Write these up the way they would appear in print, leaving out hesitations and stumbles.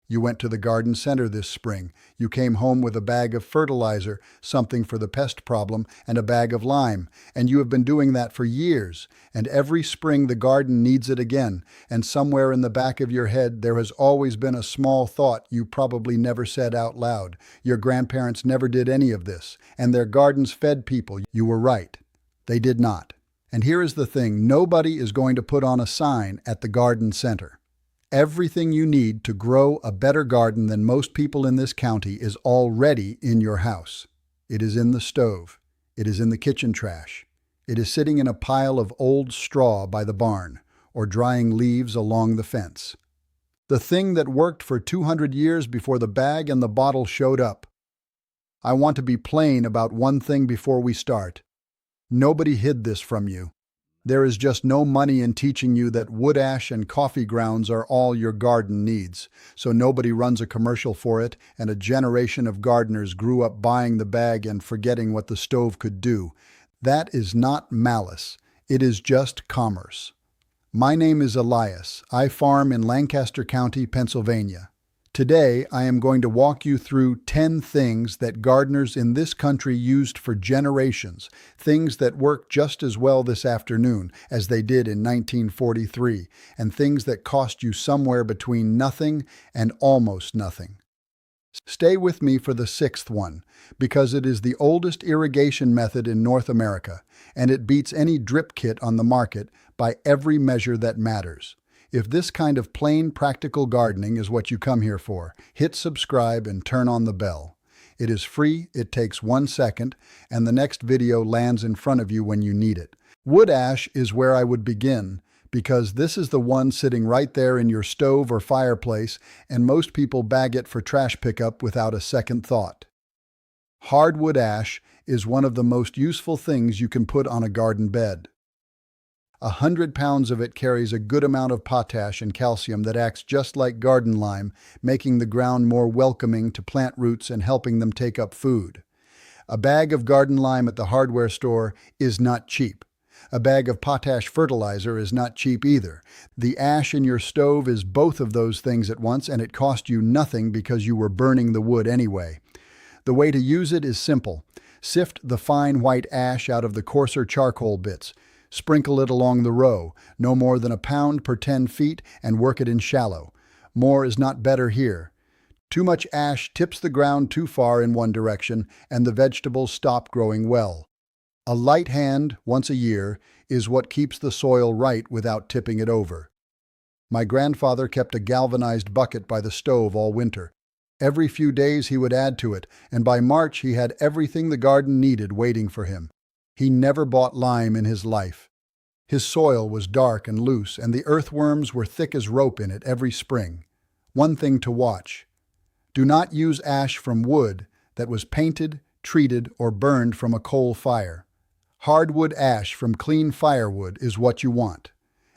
You went to the garden center this spring. You came home with a bag of fertilizer, something for the pest problem, and a bag of lime. And you have been doing that for years. And every spring the garden needs it again. And somewhere in the back of your head there has always been a small thought you probably never said out loud. Your grandparents never did any of this. And their gardens fed people. You were right. They did not. And here is the thing, nobody is going to put on a sign at the garden center. Everything you need to grow a better garden than most people in this county is already in your house. It is in the stove. It is in the kitchen trash. It is sitting in a pile of old straw by the barn, or drying leaves along the fence. The thing that worked for 200 years before the bag and the bottle showed up. I want to be plain about one thing before we start. Nobody hid this from you. There is just no money in teaching you that wood ash and coffee grounds are all your garden needs, so nobody runs a commercial for it, and a generation of gardeners grew up buying the bag and forgetting what the stove could do. That is not malice. It is just commerce. My name is Elias. I farm in Lancaster County, Pennsylvania. Today, I am going to walk you through 10 things that gardeners in this country used for generations, things that work just as well this afternoon as they did in 1943, and things that cost you somewhere between nothing and almost nothing. Stay with me for the sixth one, because it is the oldest irrigation method in North America, and it beats any drip kit on the market by every measure that matters. If this kind of plain, practical gardening is what you come here for, hit subscribe and turn on the bell. It is free, it takes 1 second, and the next video lands in front of you when you need it. Wood ash is where I would begin, because this is the one sitting right there in your stove or fireplace, and most people bag it for trash pickup without a second thought. Hardwood ash is one of the most useful things you can put on a garden bed. 100 pounds of it carries a good amount of potash and calcium that acts just like garden lime, making the ground more welcoming to plant roots and helping them take up food. A bag of garden lime at the hardware store is not cheap. A bag of potash fertilizer is not cheap either. The ash in your stove is both of those things at once, and it cost you nothing because you were burning the wood anyway. The way to use it is simple. Sift the fine white ash out of the coarser charcoal bits. Sprinkle it along the row, no more than a pound per 10 feet, and work it in shallow. More is not better here. Too much ash tips the ground too far in one direction, and the vegetables stop growing well. A light hand, once a year, is what keeps the soil right without tipping it over. My grandfather kept a galvanized bucket by the stove all winter. Every few days he would add to it, and by March he had everything the garden needed waiting for him. He never bought lime in his life. His soil was dark and loose, and the earthworms were thick as rope in it every spring. One thing to watch. Do not use ash from wood that was painted, treated, or burned from a coal fire. Hardwood ash from clean firewood is what you want.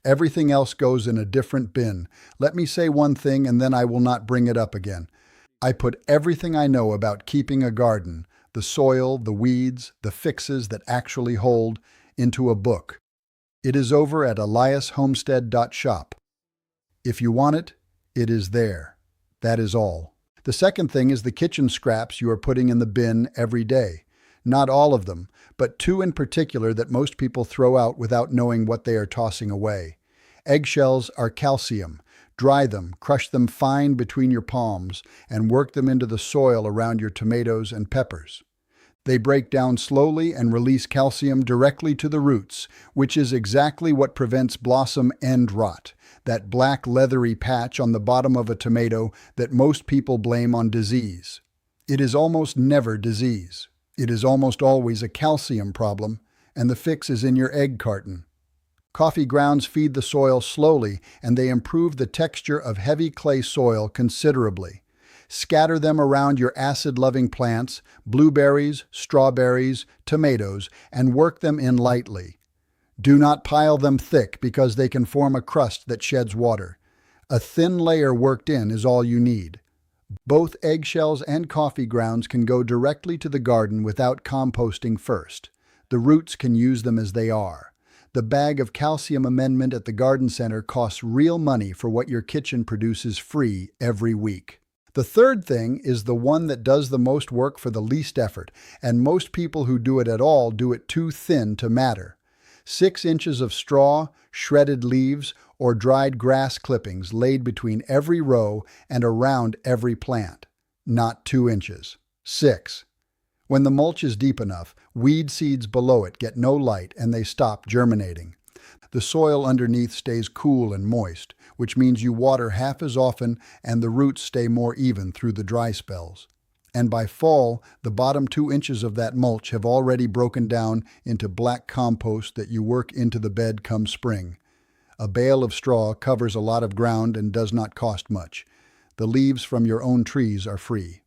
Everything else goes in a different bin. Let me say one thing and then I will not bring it up again. I put everything I know about keeping a garden, the soil, the weeds, the fixes that actually hold, into a book. It is over at eliashomestead.shop. If you want it, it is there. That is all. The second thing is the kitchen scraps you are putting in the bin every day. Not all of them, but 2 in particular that most people throw out without knowing what they are tossing away. Eggshells are calcium. Dry them, crush them fine between your palms, and work them into the soil around your tomatoes and peppers. They break down slowly and release calcium directly to the roots, which is exactly what prevents blossom end rot, that black leathery patch on the bottom of a tomato that most people blame on disease. It is almost never disease. It is almost always a calcium problem, and the fix is in your egg carton. Coffee grounds feed the soil slowly, and they improve the texture of heavy clay soil considerably. Scatter them around your acid-loving plants, blueberries, strawberries, tomatoes, and work them in lightly. Do not pile them thick because they can form a crust that sheds water. A thin layer worked in is all you need. Both eggshells and coffee grounds can go directly to the garden without composting first. The roots can use them as they are. The bag of calcium amendment at the garden center costs real money for what your kitchen produces free every week. The third thing is the one that does the most work for the least effort, and most people who do it at all do it too thin to matter. 6 inches of straw, shredded leaves, or dried grass clippings laid between every row and around every plant. Not 2 inches. 6. When the mulch is deep enough, weed seeds below it get no light and they stop germinating. The soil underneath stays cool and moist, which means you water half as often and the roots stay more even through the dry spells. And by fall, the bottom 2 inches of that mulch have already broken down into black compost that you work into the bed come spring. A bale of straw covers a lot of ground and does not cost much. The leaves from your own trees are free.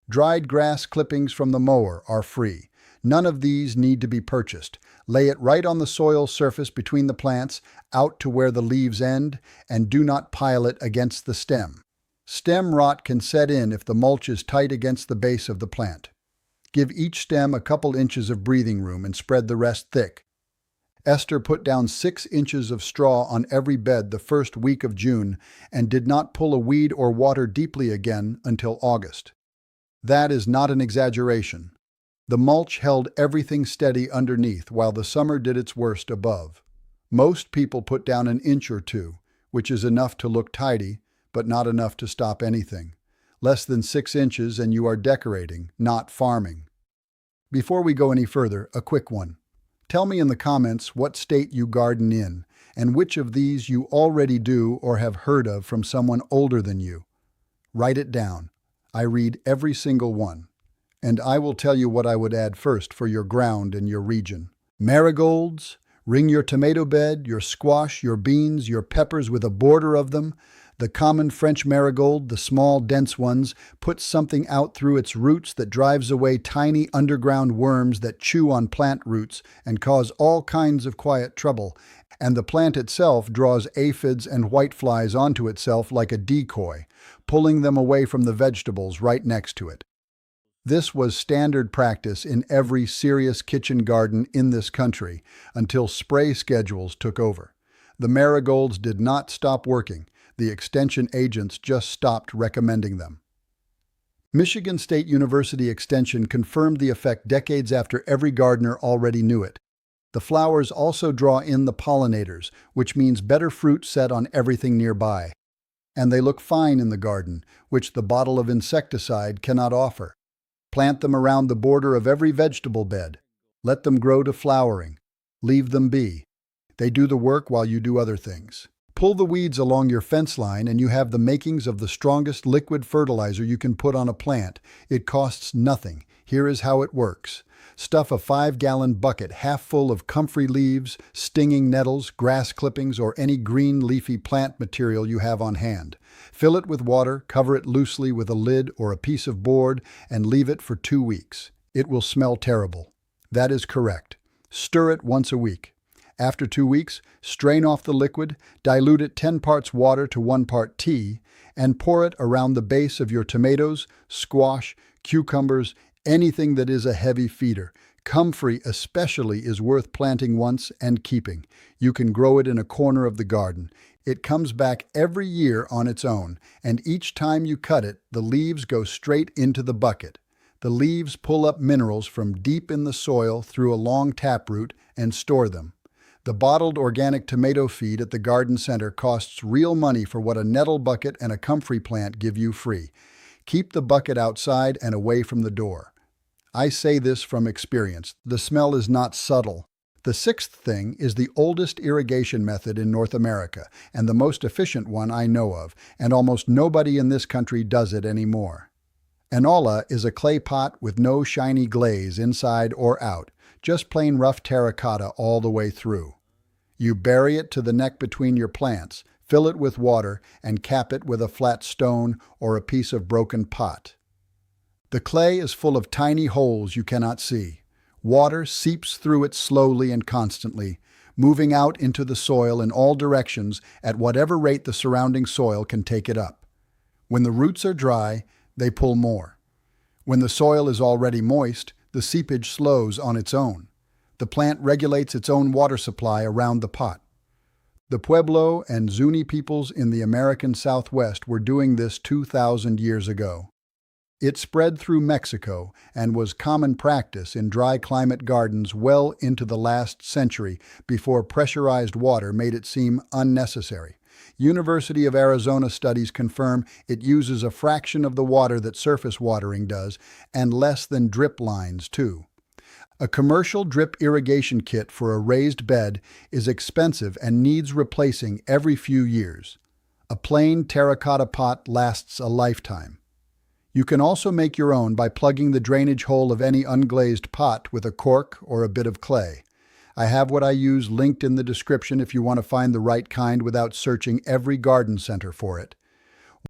Dried grass clippings from the mower are free. None of these need to be purchased. Lay it right on the soil surface between the plants, out to where the leaves end, and do not pile it against the stem. Stem rot can set in if the mulch is tight against the base of the plant. Give each stem a couple inches of breathing room and spread the rest thick. Esther put down 6 inches of straw on every bed the first week of June and did not pull a weed or water deeply again until August. That is not an exaggeration. The mulch held everything steady underneath while the summer did its worst above. Most people put down an inch or two, which is enough to look tidy, but not enough to stop anything. Less than 6 inches and you are decorating, not farming. Before we go any further, a quick one. Tell me in the comments what state you garden in, and which of these you already do or have heard of from someone older than you. Write it down. I read every single one. And I will tell you what I would add first for your ground and your region. Marigolds, ring your tomato bed, your squash, your beans, your peppers with a border of them. The common French marigold, the small, dense ones, puts something out through its roots that drives away tiny underground worms that chew on plant roots and cause all kinds of quiet trouble. And the plant itself draws aphids and whiteflies onto itself like a decoy, pulling them away from the vegetables right next to it. This was standard practice in every serious kitchen garden in this country until spray schedules took over. The marigolds did not stop working. The extension agents just stopped recommending them. Michigan State University Extension confirmed the effect decades after every gardener already knew it. The flowers also draw in the pollinators, which means better fruit set on everything nearby. And they look fine in the garden, which the bottle of insecticide cannot offer. Plant them around the border of every vegetable bed. Let them grow to flowering. Leave them be. They do the work while you do other things. Pull the weeds along your fence line and you have the makings of the strongest liquid fertilizer you can put on a plant. It costs nothing. Here is how it works. Stuff a 5-gallon bucket half full of comfrey leaves, stinging nettles, grass clippings, or any green leafy plant material you have on hand. Fill it with water, cover it loosely with a lid or a piece of board, and leave it for 2 weeks. It will smell terrible. That is correct. Stir it once a week. After 2 weeks, strain off the liquid, dilute it 10 parts water to 1 part tea, and pour it around the base of your tomatoes, squash, cucumbers, anything that is a heavy feeder. Comfrey especially is worth planting once and keeping. You can grow it in a corner of the garden. It comes back every year on its own, and each time you cut it, the leaves go straight into the bucket. The leaves pull up minerals from deep in the soil through a long taproot and store them. The bottled organic tomato feed at the garden center costs real money for what a nettle bucket and a comfrey plant give you free. Keep the bucket outside and away from the door. I say this from experience. The smell is not subtle. The sixth thing is the oldest irrigation method in North America, and the most efficient one I know of, and almost nobody in this country does it anymore. An olla is a clay pot with no shiny glaze inside or out, just plain rough terracotta all the way through. You bury it to the neck between your plants, fill it with water, and cap it with a flat stone or a piece of broken pot. The clay is full of tiny holes you cannot see. Water seeps through it slowly and constantly, moving out into the soil in all directions at whatever rate the surrounding soil can take it up. When the roots are dry, they pull more. When the soil is already moist, the seepage slows on its own. The plant regulates its own water supply around the pot. The Pueblo and Zuni peoples in the American Southwest were doing this 2,000 years ago. It spread through Mexico and was common practice in dry climate gardens well into the last century before pressurized water made it seem unnecessary. University of Arizona studies confirm it uses a fraction of the water that surface watering does, and less than drip lines too. A commercial drip irrigation kit for a raised bed is expensive and needs replacing every few years. A plain terracotta pot lasts a lifetime. You can also make your own by plugging the drainage hole of any unglazed pot with a cork or a bit of clay. I have what I use linked in the description if you want to find the right kind without searching every garden center for it.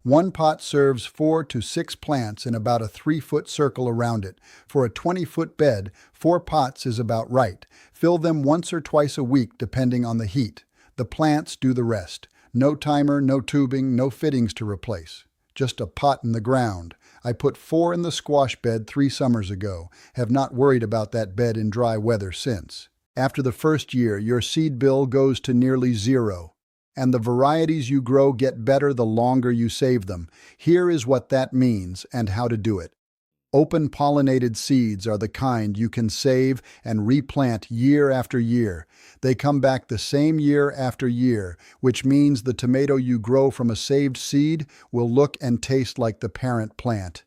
One pot serves 4 to 6 plants in about a 3-foot circle around it. For a 20-foot bed, 4 pots is about right. Fill them once or twice a week depending on the heat. The plants do the rest. No timer, no tubing, no fittings to replace. Just a pot in the ground. I put 4 in the squash bed 3 summers ago. Have not worried about that bed in dry weather since. After the first year, your seed bill goes to nearly zero. And the varieties you grow get better the longer you save them. Here is what that means and how to do it. Open pollinated seeds are the kind you can save and replant year after year. They come back the same year after year, which means the tomato you grow from a saved seed will look and taste like the parent plant.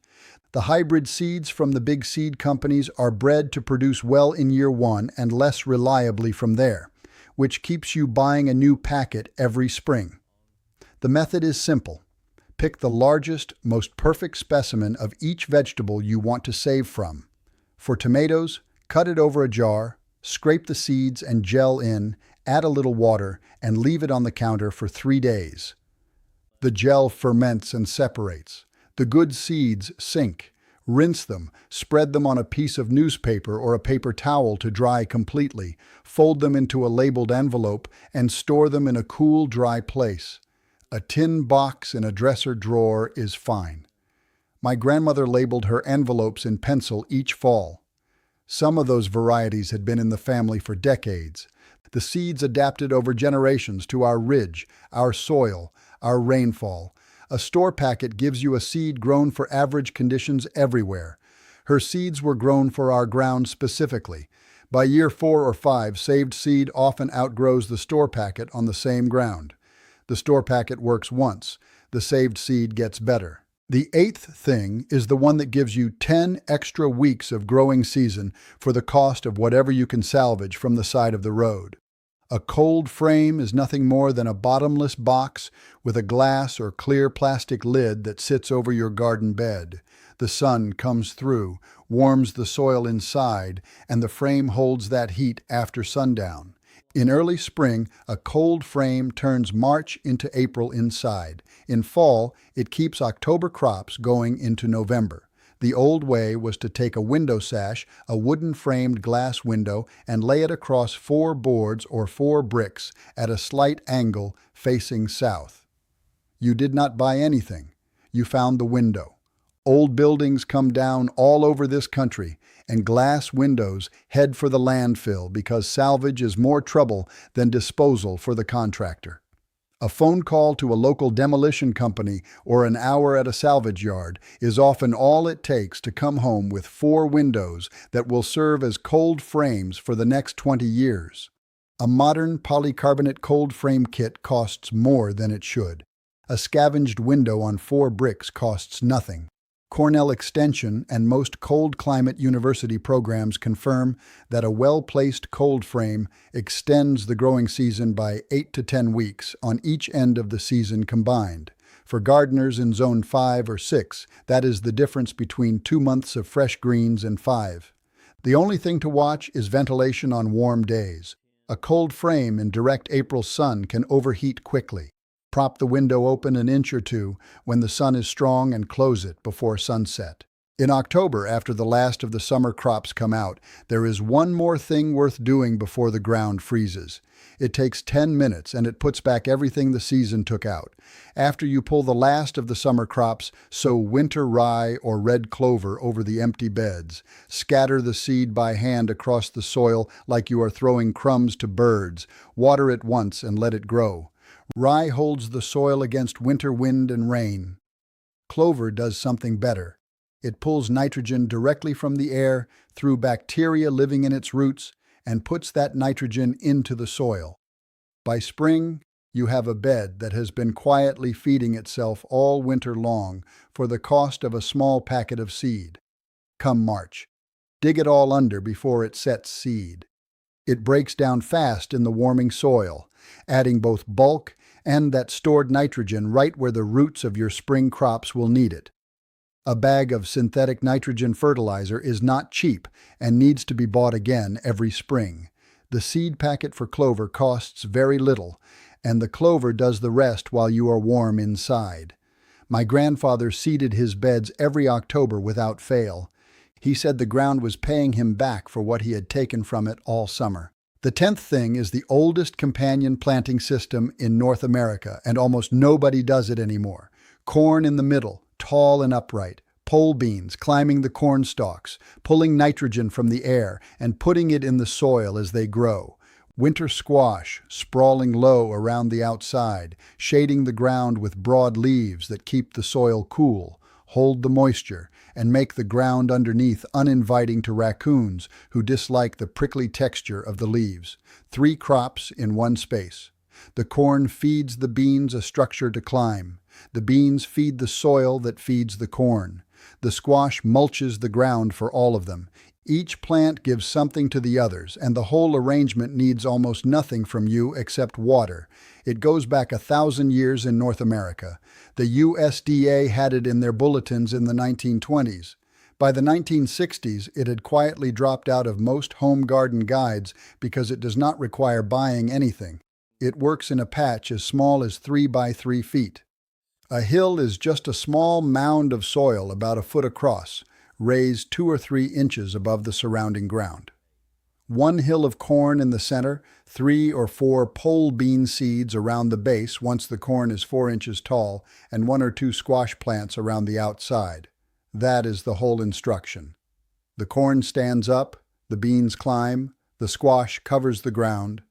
The hybrid seeds from the big seed companies are bred to produce well in year 1 and less reliably from there, which keeps you buying a new packet every spring. The method is simple. Pick the largest, most perfect specimen of each vegetable you want to save from. For tomatoes, cut it over a jar, scrape the seeds and gel in, add a little water, and leave it on the counter for 3 days. The gel ferments and separates. The good seeds sink. Rinse them, spread them on a piece of newspaper or a paper towel to dry completely, fold them into a labeled envelope, and store them in a cool, dry place. A tin box in a dresser drawer is fine. My grandmother labeled her envelopes in pencil each fall. Some of those varieties had been in the family for decades. The seeds adapted over generations to our ridge, our soil, our rainfall. A store packet gives you a seed grown for average conditions everywhere. Her seeds were grown for our ground specifically. By year 4 or 5, saved seed often outgrows the store packet on the same ground. The store packet works once. The saved seed gets better. The 8th thing is the one that gives you 10 extra weeks of growing season for the cost of whatever you can salvage from the side of the road. A cold frame is nothing more than a bottomless box with a glass or clear plastic lid that sits over your garden bed. The sun comes through, warms the soil inside, and the frame holds that heat after sundown. In early spring, a cold frame turns March into April inside. In fall, it keeps October crops going into November. The old way was to take a window sash, a wooden-framed glass window, and lay it across 4 boards or 4 bricks at a slight angle facing south. You did not buy anything. You found the window. Old buildings come down all over this country, and glass windows head for the landfill because salvage is more trouble than disposal for the contractor. A phone call to a local demolition company or an hour at a salvage yard is often all it takes to come home with 4 windows that will serve as cold frames for the next 20 years. A modern polycarbonate cold frame kit costs more than it should. A scavenged window on 4 bricks costs nothing. Cornell Extension and most cold climate university programs confirm that a well-placed cold frame extends the growing season by 8 to 10 weeks on each end of the season combined. For gardeners in zone 5 or 6, that is the difference between 2 months of fresh greens and 5. The only thing to watch is ventilation on warm days. A cold frame in direct April sun can overheat quickly. Prop the window open an inch or 2 when the sun is strong and close it before sunset. In October, after the last of the summer crops come out, there is one more thing worth doing before the ground freezes. It takes 10 minutes and it puts back everything the season took out. After you pull the last of the summer crops, sow winter rye or red clover over the empty beds. Scatter the seed by hand across the soil like you are throwing crumbs to birds. Water it once and let it grow. Rye holds the soil against winter wind and rain. Clover does something better. It pulls nitrogen directly from the air through bacteria living in its roots and puts that nitrogen into the soil. By spring, you have a bed that has been quietly feeding itself all winter long for the cost of a small packet of seed. Come March, dig it all under before it sets seed. It breaks down fast in the warming soil, adding both bulk and that stored nitrogen right where the roots of your spring crops will need it. A bag of synthetic nitrogen fertilizer is not cheap and needs to be bought again every spring. The seed packet for clover costs very little, and the clover does the rest while you are warm inside. My grandfather seeded his beds every October without fail. He said the ground was paying him back for what he had taken from it all summer. The 10th thing is the oldest companion planting system in North America, and almost nobody does it anymore. Corn in the middle, tall and upright, pole beans climbing the corn stalks, pulling nitrogen from the air and putting it in the soil as they grow. Winter squash, sprawling low around the outside, shading the ground with broad leaves that keep the soil cool, hold the moisture, and make the ground underneath uninviting to raccoons who dislike the prickly texture of the leaves. 3 crops in one space. The corn feeds the beans a structure to climb. The beans feed the soil that feeds the corn. The squash mulches the ground for all of them. Each plant gives something to the others, and the whole arrangement needs almost nothing from you except water. It goes back 1,000 years in North America. The USDA had it in their bulletins in the 1920s. By the 1960s, it had quietly dropped out of most home garden guides because it does not require buying anything. It works in a patch as small as 3 by 3 feet. A hill is just a small mound of soil about a foot across, raised 2 or 3 inches above the surrounding ground. 1 hill of corn in the center, 3 or 4 pole bean seeds around the base once the corn is 4 inches tall, and 1 or 2 squash plants around the outside. That is the whole instruction. The corn stands up, the beans climb, the squash covers the ground.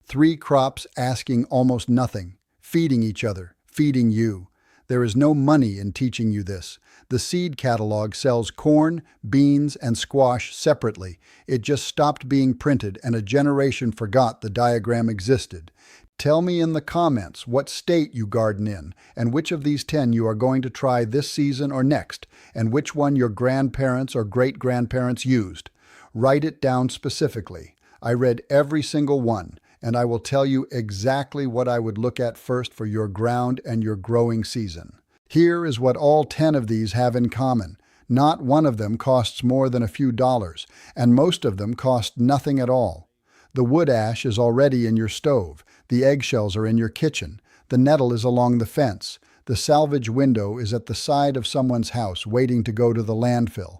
3 crops asking almost nothing, feeding each other, feeding you. There is no money in teaching you this. The seed catalog sells corn, beans, and squash separately. It just stopped being printed and a generation forgot the diagram existed. Tell me in the comments what state you garden in, and which of these 10 you are going to try this season or next, and which one your grandparents or great-grandparents used. Write it down specifically. I read every single one, and I will tell you exactly what I would look at first for your ground and your growing season. Here is what all 10 of these have in common. Not one of them costs more than a few dollars, and most of them cost nothing at all. The wood ash is already in your stove. The eggshells are in your kitchen. The nettle is along the fence. The salvage window is at the side of someone's house waiting to go to the landfill.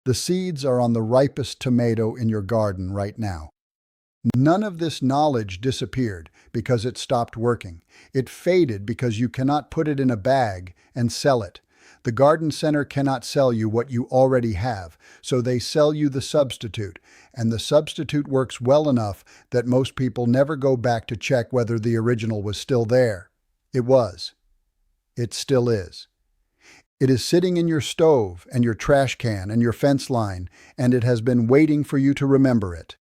The seeds are on the ripest tomato in your garden right now. None of this knowledge disappeared because it stopped working. It faded because you cannot put it in a bag and sell it. The garden center cannot sell you what you already have, so they sell you the substitute, and the substitute works well enough that most people never go back to check whether the original was still there. It was. It still is. It is sitting in your stove and your trash can and your fence line, and it has been waiting for you to remember it.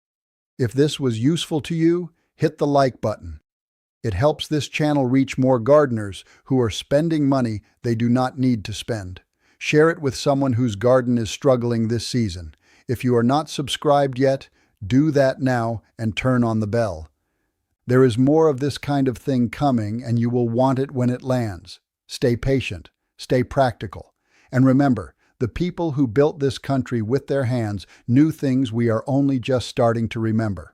If this was useful to you, hit the like button. It helps this channel reach more gardeners who are spending money they do not need to spend. Share it with someone whose garden is struggling this season. If you are not subscribed yet, do that now and turn on the bell. There is more of this kind of thing coming, and you will want it when it lands. Stay patient, stay practical, and remember, the people who built this country with their hands knew things we are only just starting to remember.